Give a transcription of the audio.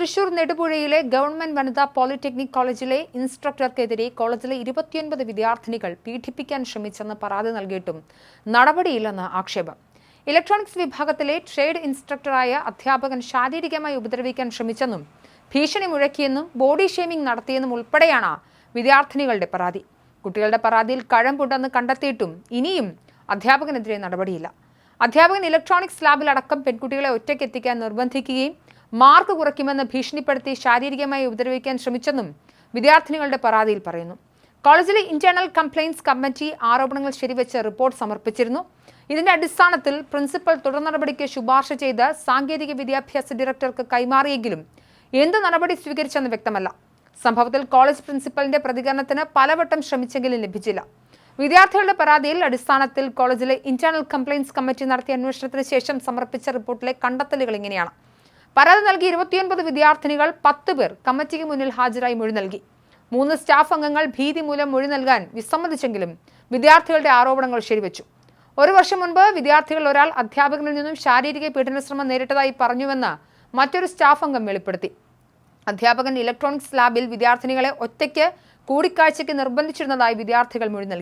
Thrissur നെടുപുഴയിലെ government വനിതാ polytechnic കോളേജിലെ ഇൻസ്ട്രക്ടർക്കെതിരെ കോളേജിലെ 29 വിദ്യാർത്ഥിനികൾ പീഡിപ്പിക്കാൻ ശ്രമിച്ചെന്ന് പരാതി നൽകിയിട്ടും നടപടിയില്ലെന്ന് ആക്ഷേപം. ഇലക്ട്രോണിക്സ് വിഭാഗത്തിലെ ട്രേഡ് ഇൻസ്ട്രക്ടറായ അധ്യാപകൻ ശാരീരികമായി ഉപദ്രവിക്കാൻ ശ്രമിച്ചെന്നും ഭീഷണി മുഴക്കിയെന്നും ബോഡി ഷേമിംഗ് നടത്തിയെന്നും ഉൾപ്പെടെയാണ് വിദ്യാർത്ഥിനികളുടെ പരാതി. കുട്ടികളുടെ പരാതിയിൽ കഴമ്പുണ്ടെന്ന് കണ്ടെത്തിയിട്ടും ഇനിയും അധ്യാപകനെതിരെ നടപടിയില്ല. അധ്യാപകൻ ഇലക്ട്രോണിക്സ് ലാബിലടക്കം പെൺകുട്ടികളെ ഒറ്റയ്ക്കെത്തിക്കാൻ നിർബന്ധിക്കുകയും മാർക്ക് കുറയ്ക്കുമെന്ന് ഭീഷണിപ്പെടുത്തി ശാരീരികമായി ഉപദ്രവിക്കാൻ ശ്രമിച്ചെന്നും വിദ്യാർത്ഥിനികളുടെ പരാതിയിൽ പറയുന്നു. കോളേജിലെ ഇന്റേണൽ കംപ്ലയിന്റ്സ് കമ്മിറ്റി ആരോപണങ്ങൾ ശരിവെച്ച് റിപ്പോർട്ട് സമർപ്പിച്ചിരുന്നു. ഇതിന്റെ അടിസ്ഥാനത്തിൽ പ്രിൻസിപ്പൽ തുടർ നടപടിക്ക് ശുപാർശ ചെയ്ത് സാങ്കേതിക വിദ്യാഭ്യാസ ഡയറക്ടർക്ക് കൈമാറിയെങ്കിലും എന്ത് നടപടി സ്വീകരിച്ചെന്ന് വ്യക്തമല്ല. സംഭവത്തിൽ കോളേജ് പ്രിൻസിപ്പലിന്റെ പ്രതികരണത്തിന് പലവട്ടം ശ്രമിച്ചെങ്കിലും ലഭിച്ചില്ല. വിദ്യാർത്ഥികളുടെ പരാതിയിൽ അടിസ്ഥാനത്തിൽ കോളേജിലെ ഇന്റേണൽ കംപ്ലയിന്റ്സ് കമ്മിറ്റി നടത്തിയ അന്വേഷണത്തിന് ശേഷം സമർപ്പിച്ച റിപ്പോർട്ടിലെ കണ്ടെത്തലുകൾ ഇങ്ങനെയാണ്. പരാതി നൽകി 29 വിദ്യാർത്ഥിനികൾ 10 പേർ കമ്മിറ്റിക്ക് മുന്നിൽ ഹാജരായി മൊഴി നൽകി. 3 സ്റ്റാഫ് അംഗങ്ങൾ ഭീതി മൂലം മൊഴി നൽകാൻ വിസമ്മതിച്ചെങ്കിലും വിദ്യാർത്ഥികളുടെ ആരോപണങ്ങൾ ശരിവെച്ചു. 1 വർഷം മുൻപ് വിദ്യാർത്ഥികൾ ഒരാൾ അധ്യാപകനിൽ നിന്നും ശാരീരിക പീഡന ശ്രമം നേരിട്ടതായി പറഞ്ഞുവെന്ന് മറ്റൊരു സ്റ്റാഫ് അംഗം വെളിപ്പെടുത്തി. അധ്യാപകൻ ഇലക്ട്രോണിക്സ് ലാബിൽ വിദ്യാർത്ഥിനികളെ ഒറ്റയ്ക്ക് കൂടിക്കാഴ്ചയ്ക്ക് നിർബന്ധിച്ചിരുന്നതായി വിദ്യാർത്ഥികൾ മൊഴി നൽകി.